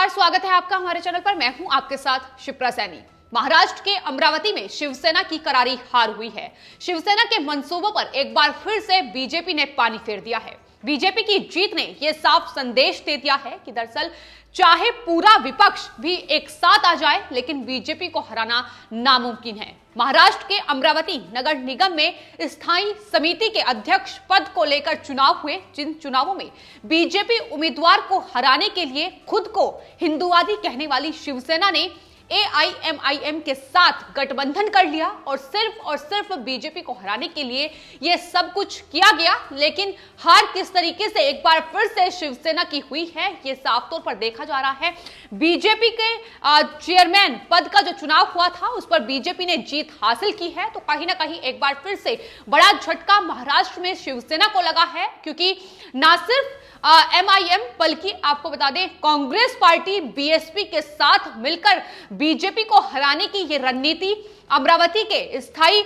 नमस्कार, स्वागत है आपका हमारे चैनल पर। मैं हूं आपके साथ शिप्रा सैनी। महाराष्ट्र के अमरावती में शिवसेना की करारी हार हुई है। शिवसेना के मंसूबों पर एक बार फिर से बीजेपी ने पानी फेर दिया है। बीजेपी की जीत ने यह साफ संदेश दे दिया है कि दरअसल चाहे पूरा विपक्ष भी एक साथ आ जाए, लेकिन बीजेपी को हराना नामुमकिन है। महाराष्ट्र के अमरावती नगर निगम में स्थायी समिति के अध्यक्ष पद को लेकर चुनाव हुए, जिन चुनावों में बीजेपी उम्मीदवार को हराने के लिए खुद को हिंदूवादी कहने वाली शिवसेना ने AIMIM के साथ गठबंधन कर लिया और सिर्फ बीजेपी को हराने के लिए यह सब कुछ किया गया। लेकिन हार किस तरीके से एक बार फिर से शिवसेना की हुई है, यह साफ तौर पर देखा जा रहा है। बीजेपी के चेयरमैन पद का जो चुनाव हुआ था, उस पर बीजेपी ने जीत हासिल की है, तो कहीं ना कहीं एक बार फिर से बड़ा झटका महाराष्ट्र में शिवसेना को लगा है, क्योंकि ना सिर्फ MIM बल्कि आपको बता दें कांग्रेस पार्टी BSP के साथ मिलकर बीजेपी को हराने की ये रणनीति अमरावती के स्थायी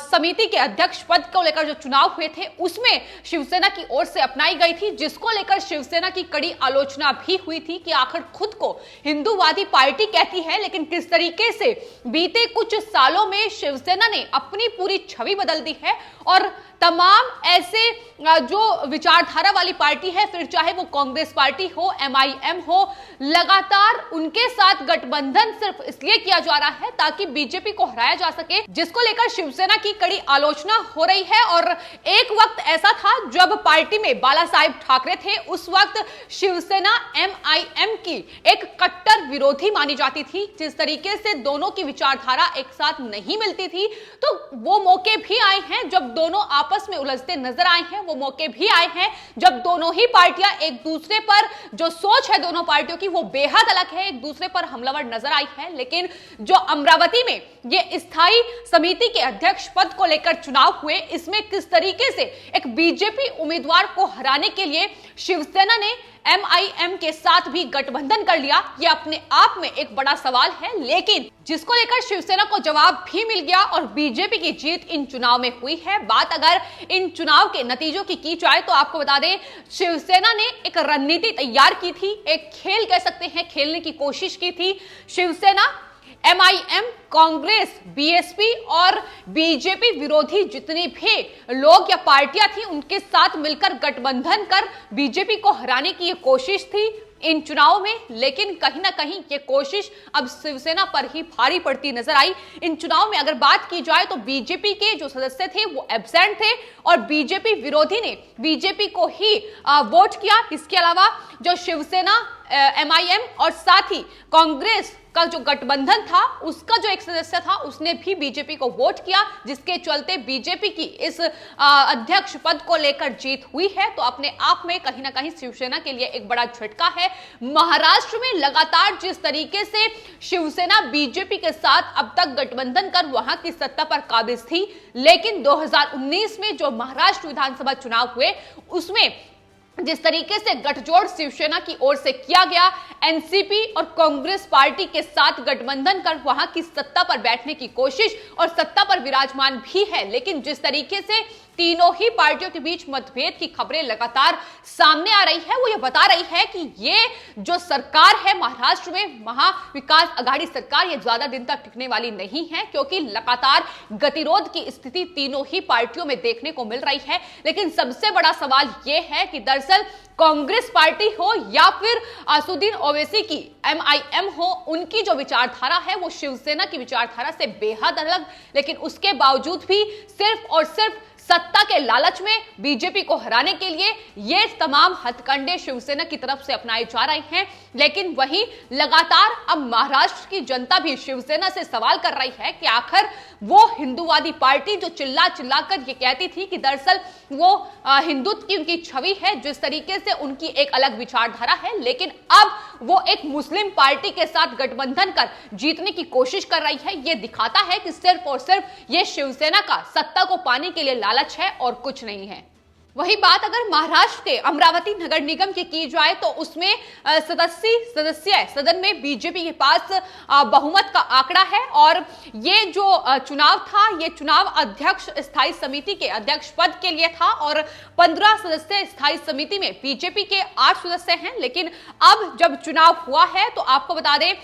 समिति के अध्यक्ष पद को लेकर जो चुनाव हुए थे उसमें शिवसेना की ओर से अपनाई गई थी, जिसको लेकर शिवसेना की कड़ी आलोचना भी हुई थी कि आखिर खुद को हिंदूवादी पार्टी कहती है, लेकिन किस तरीके से बीते कुछ सालों में शिवसेना ने अपनी पूरी छवि बदल दी है और तमाम ऐसे जो विचारधारा वाली पार्टी है, फिर चाहे वो कांग्रेस पार्टी हो, MIM हो, लगातार उनके साथ गठबंधन सिर्फ इसलिए किया जा रहा है ताकि बीजेपी को हराया जा सके, जिसको लेकर शिवसेना की कड़ी आलोचना हो रही है। और एक वक्त ऐसा था जब पार्टी में बाला साहेब ठाकरे थे, उस वक्त शिवसेना MIM की एक कट्टर विरोधी मानी जाती थी। जिस तरीके से दोनों की विचारधारा एक साथ नहीं मिलती थी, तो वो मौके भी आए हैं जब दोनों आपस में उलझते नजर आए हैं। वो मौके भी आए हैं जब दोनों ही पार्टियां एक दूसरे पर, जो सोच है दोनों पार्टियों की वो बेहद अलग है, एक दूसरे पर हमलावर नजर आई है। लेकिन जो अमरावती में ये स्थायी समिति के अध्यक्ष पद को लेकर चुनाव हुए, इसमें किस तरीके से एक बीजेपी उम्मीदवार को हराने के लिए शिवसेना ने MIM के साथ भी गठबंधन कर लिया, यह अपने आप में एक बड़ा सवाल है, लेकिन जिसको लेकर शिवसेना को जवाब भी मिल गया और बीजेपी की जीत इन चुनाव में हुई है। बात अगर इन चुनाव के नतीजों की जाए तो आपको बता दें शिवसेना ने एक रणनीति तैयार की थी, एक खेल कह सकते हैं, खेलने की कोशिश की थी। शिवसेना MIM, कांग्रेस, BSP और बीजेपी विरोधी जितने भी लोग या पार्टियां थी, उनके साथ मिलकर गठबंधन कर बीजेपी को हराने की ये कोशिश थी इन चुनावों में। लेकिन कहीं ना कहीं ये कोशिश अब शिवसेना पर ही भारी पड़ती नजर आई। इन चुनाव में अगर बात की जाए तो बीजेपी के जो सदस्य थे वो एब्सेंट थे और बीजेपी विरोधी ने बीजेपी को ही वोट किया। इसके अलावा जो शिवसेना MIM और साथ ही कांग्रेस का जो गठबंधन था, उसका जो एक सदस्य था उसने भी बीजेपी को वोट किया, जिसके चलते बीजेपी की इस अध्यक्ष पद को लेकर जीत हुई है। तो अपने आप में कहीं ना कहीं शिवसेना के लिए एक बड़ा झटका है। महाराष्ट्र में लगातार जिस तरीके से शिवसेना बीजेपी के साथ अब तक गठबंधन कर वहां की सत्ता पर काबिज थी, लेकिन 2019 में जो महाराष्ट्र विधानसभा चुनाव हुए उसमें जिस तरीके से गठजोड़ शिवसेना की ओर से किया गया, NCP और कांग्रेस पार्टी के साथ गठबंधन कर वहां की सत्ता पर बैठने की कोशिश और सत्ता पर विराजमान भी है, लेकिन जिस तरीके से तीनों ही पार्टियों के बीच मतभेद की खबरें लगातार सामने आ रही है, वो ये बता रही है कि ये जो सरकार है महाराष्ट्र में, महाविकास आघाड़ी सरकार, ये ज्यादा दिन तक टिकने वाली नहीं है, क्योंकि लगातार गतिरोध की स्थिति तीनों ही पार्टियों में देखने को मिल रही है। लेकिन सबसे बड़ा सवाल ये है कि दरअसल कांग्रेस पार्टी हो या फिर असदुद्दीन ओवैसी की MIM हो, उनकी जो विचारधारा है वो शिवसेना की विचारधारा से बेहद अलग, लेकिन उसके बावजूद भी सिर्फ और सिर्फ सत्ता के लालच में बीजेपी को हराने के लिए ये तमाम हथकंडे शिवसेना की तरफ से अपनाए जा रहे हैं। लेकिन वहीं लगातार अब महाराष्ट्र की जनता भी शिवसेना से सवाल कर रही है कि आखिर वो हिंदूवादी पार्टी जो चिल्ला चिल्लाकर ये कहती थी कि दरअसल वो हिंदुत्व की उनकी छवि है, जिस तरीके से उनकी एक अलग विचारधारा है, लेकिन अब वो एक मुस्लिम पार्टी के साथ गठबंधन कर जीतने की कोशिश कर रही है। ये दिखाता है कि सिर्फ और सिर्फ ये शिवसेना का सत्ता को पाने के लिए लालच है और कुछ नहीं है। वही बात अगर महाराष्ट्र के अमरावती नगर निगम की जाए तो उसमें 87 सदस्य सदन में बीजेपी के पास बहुमत का आंकड़ा है और ये जो चुनाव था ये चुनाव अध्यक्ष स्थायी समिति के अध्यक्ष पद के लिए था और 15 सदस्य स्थायी समिति में बीजेपी के 8 सदस्य हैं। लेकिन अब जब चुनाव हुआ है तो आपको बता दें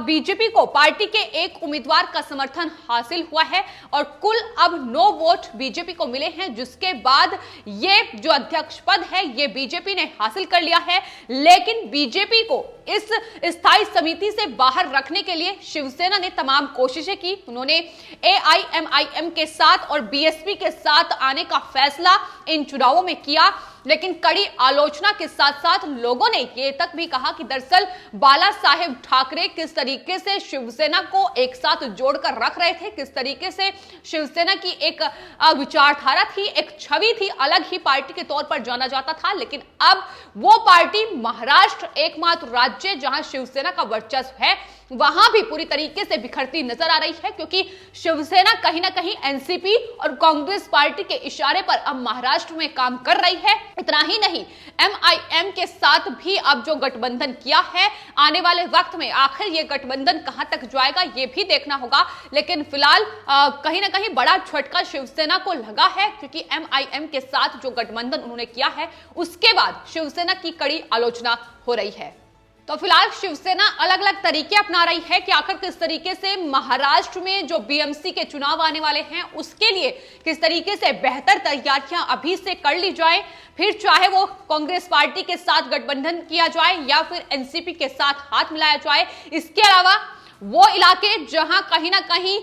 बीजेपी को पार्टी के एक उम्मीदवार का समर्थन हासिल हुआ है और कुल अब 9 वोट बीजेपी को मिले हैं, जिसके बाद ये जो अध्यक्ष पद है ये बीजेपी ने हासिल कर लिया है। लेकिन बीजेपी को इस स्थायी समिति से बाहर रखने के लिए शिवसेना ने तमाम कोशिशें की। उन्होंने एआईएमआईएम के साथ और बीएसपी के साथ आने का फैसला इन चुनावों में किया, लेकिन कड़ी आलोचना के साथ साथ लोगों ने ये तक भी कहा कि दरअसल बाला साहेब ठाकरे किस तरीके से शिवसेना को एक साथ जोड़कर रख रहे थे, किस तरीके से शिवसेना की एक विचारधारा थी, एक छवि थी, अलग ही पार्टी के तौर पर जाना जाता था। लेकिन अब वो पार्टी महाराष्ट्र एकमात्र राज्य जहां शिवसेना का वर्चस्व है वहां भी पूरी तरीके से बिखरती नजर आ रही है, क्योंकि शिवसेना कहीं ना कहीं एनसीपी और कांग्रेस पार्टी के इशारे पर अब महाराष्ट्र में काम कर रही है। इतना ही नहीं, एमआईएम के साथ भी अब जो गठबंधन किया है, आने वाले वक्त में आखिर ये गठबंधन कहां तक जाएगा ये भी देखना होगा। लेकिन फिलहाल कहीं ना कहीं बड़ा झटका शिवसेना को लगा है, क्योंकि एमआईएम के साथ जो गठबंधन उन्होंने किया है उसके बाद शिवसेना की कड़ी आलोचना हो रही है। तो फिलहाल शिवसेना अलग अलग तरीके अपना रही है कि आखिर किस तरीके से महाराष्ट्र में जो बीएमसी के चुनाव आने वाले हैं उसके लिए किस तरीके से बेहतर तैयारियां अभी से कर ली जाए, फिर चाहे वो कांग्रेस पार्टी के साथ गठबंधन किया जाए या फिर एनसीपी के साथ हाथ मिलाया जाए। इसके अलावा वो इलाके जहां कहीं ना कहीं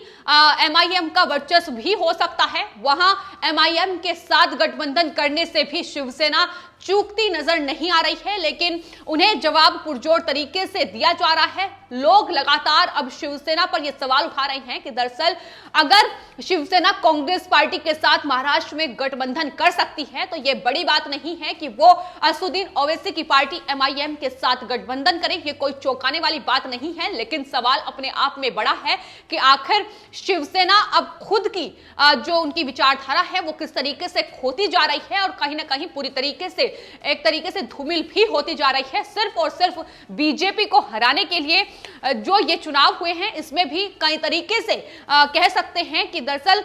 एमआईएम का वर्चस्व भी हो सकता है, वहां एमआईएम के साथ गठबंधन करने से भी शिवसेना चूकती नजर नहीं आ रही है, लेकिन उन्हें जवाब पुरजोर तरीके से दिया जा रहा है। लोग लगातार अब शिवसेना पर यह सवाल उठा रहे हैं कि दरअसल अगर शिवसेना कांग्रेस पार्टी के साथ महाराष्ट्र में गठबंधन कर सकती है तो यह बड़ी बात नहीं है कि वो असदुद्दीन ओवैसी की पार्टी एमआईएम के साथ गठबंधन करे। ये कोई चौंकाने वाली बात नहीं है, लेकिन सवाल अपने आप में बड़ा है कि आखिर शिवसेना अब खुद की जो उनकी विचारधारा है वो किस तरीके से खोती जा रही है और कहीं ना कहीं पूरी तरीके से एक तरीके से धूमिल भी होती जा रही है। सिर्फ और सिर्फ बीजेपी को हराने के लिए जो ये चुनाव हुए हैं इसमें भी कई तरीके से कह सकते हैं कि दरअसल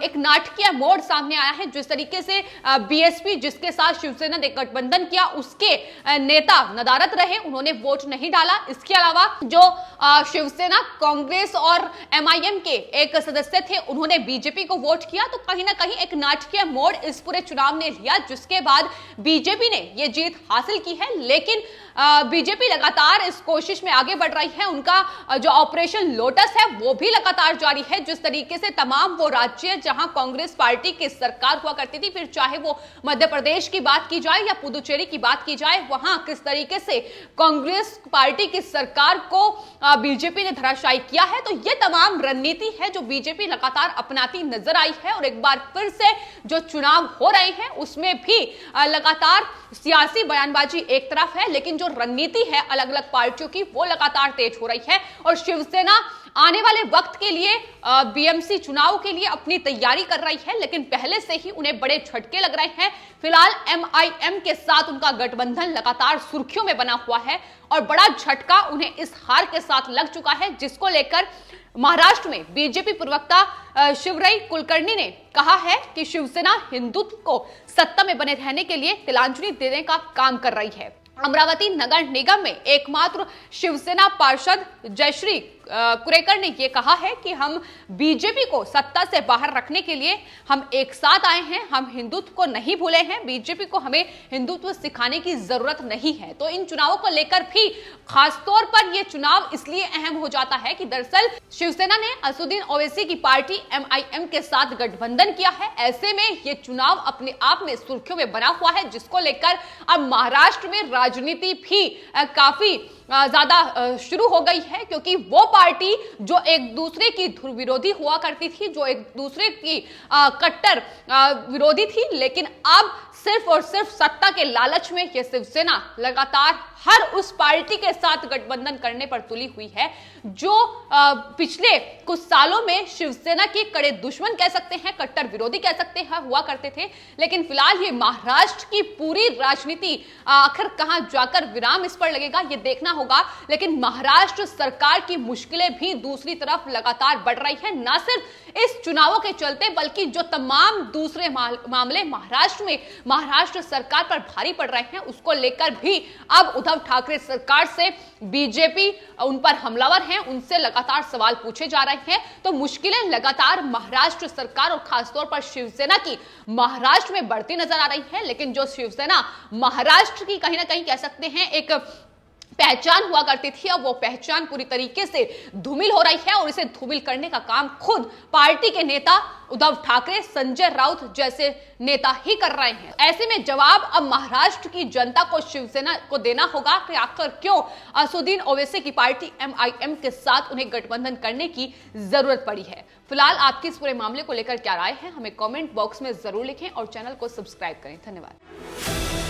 एक नाटकीय मोड़ सामने आया है। जिस तरीके से बीएसपी जिसके साथ शिवसेना ने गठबंधन किया उसके नेता नदारद रहे, उन्होंने वोट नहीं डाला। इसके अलावा जो शिवसेना कांग्रेस और एमआईएम के एक सदस्य थे उन्होंने बीजेपी को वोट किया, तो कहीं ना कहीं एक नाटकीय मोड़ इस पूरे चुनाव ने लिया, जिसके बाद बीजेपी ने यह जीत हासिल की है। लेकिन बीजेपी लगातार इस कोशिश में आगे बढ़ रही है। उनका जो ऑपरेशन लोटस है वो भी लगातार जारी है। जिस तरीके से तमाम वो राज्य जहां कांग्रेस पार्टी की सरकार हुआ करती थी, फिर चाहे वो मध्य प्रदेश की बात की जाए या पुदुचेरी की बात की जाए, वहां किस तरीके से कांग्रेस पार्टी की सरकार को बीजेपी ने धराशायी किया है। तो ये तमाम रणनीति है जो बीजेपी लगातार अपनाती नजर आई है और एक बार फिर से जो चुनाव हो रहे हैं उसमें भी लगातार सियासी बयानबाजी एक तरफ है, लेकिन जो रणनीति है अलग अलग पार्टियों की वो लगातार तेज हो रही है और शिवसेना आने वाले वक्त के लिए बीएमसी चुनाव के लिए अपनी तैयारी कर रही है। लेकिन पहले से ही उन्हें बड़े झटके लग रहे हैं। फिलहाल एमआईएम के साथ उनका गठबंधन लगातार सुर्खियों में बना हुआ है और बड़ा झटका उन्हें इस हार के साथ लग चुका है, जिसको लेकर महाराष्ट्र में बीजेपी प्रवक्ता शिवराई कुलकर्णी ने कहा है कि शिवसेना हिंदुत्व को सत्ता में बने रहने के लिए तिलांजलि देने का काम कर रही है। अमरावती नगर निगम में एकमात्र शिवसेना पार्षद जयश्री कुरेकर ने यह कहा है कि हम बीजेपी को सत्ता से बाहर रखने के लिए हम एक साथ आए हैं, हम हिंदुत्व को नहीं भूले हैं, बीजेपी को हमें हिंदुत्व सिखाने की जरूरत नहीं है। तो इन चुनावों को लेकर भी खासतौर पर यह चुनाव इसलिए अहम हो जाता है कि दरअसल शिवसेना ने असदुद्दीन ओवैसी की पार्टी एमआईएम के साथ गठबंधन किया है। ऐसे में यह चुनाव अपने आप में सुर्खियों में बना हुआ है, जिसको लेकर अब महाराष्ट्र में राजनीति भी काफी ज्यादा शुरू हो गई है, क्योंकि वो पार्टी जो एक दूसरे की विरोधी हुआ करती थी, जो एक दूसरे की कट्टर विरोधी थी, लेकिन अब सिर्फ और सिर्फ सत्ता के लालच में यह शिवसेना लगातार हर उस पार्टी के साथ गठबंधन करने पर तुली हुई है जो पिछले कुछ सालों में शिवसेना के कड़े दुश्मन कह सकते हैं, कट्टर विरोधी कह सकते हैं, हुआ करते थे। लेकिन फिलहाल ये महाराष्ट्र की पूरी राजनीति आखिर कहां जाकर विराम इस पर लगेगा ये देखना होगा। लेकिन महाराष्ट्र सरकार की मुश्किलें भी दूसरी तरफ लगातार बढ़ रही है, न सिर्फ इस चुनावों के चलते बल्कि जो तमाम दूसरे मामले महाराष्ट्र में महाराष्ट्र सरकार पर भारी पड़ रहे हैं उसको लेकर भी अब उद्धव ठाकरे सरकार से बीजेपी उन पर हमलावर हैं, उनसे लगातार सवाल पूछे जा रहे हैं। तो मुश्किलें लगातार महाराष्ट्र सरकार और खासतौर पर शिवसेना की महाराष्ट्र में बढ़ती नजर आ रही है। लेकिन जो शिवसेना महाराष्ट्र की कहीं ना कहीं कह सकते हैं एक पहचान हुआ करती थी, अब वो पहचान पूरी तरीके से धूमिल हो रही है और इसे धूमिल करने का काम खुद पार्टी के नेता उद्धव ठाकरे, संजय राउत जैसे नेता ही कर रहे हैं। ऐसे में जवाब अब महाराष्ट्र की जनता को शिवसेना को देना होगा कि आखिर क्यों असदुद्दीन ओवैसी की पार्टी MIM के साथ उन्हें गठबंधन करने की जरूरत पड़ी है। फिलहाल आपकी इस पूरे मामले को लेकर क्या राय है, हमें कमेंट बॉक्स में जरूर लिखें और चैनल को सब्सक्राइब करें। धन्यवाद।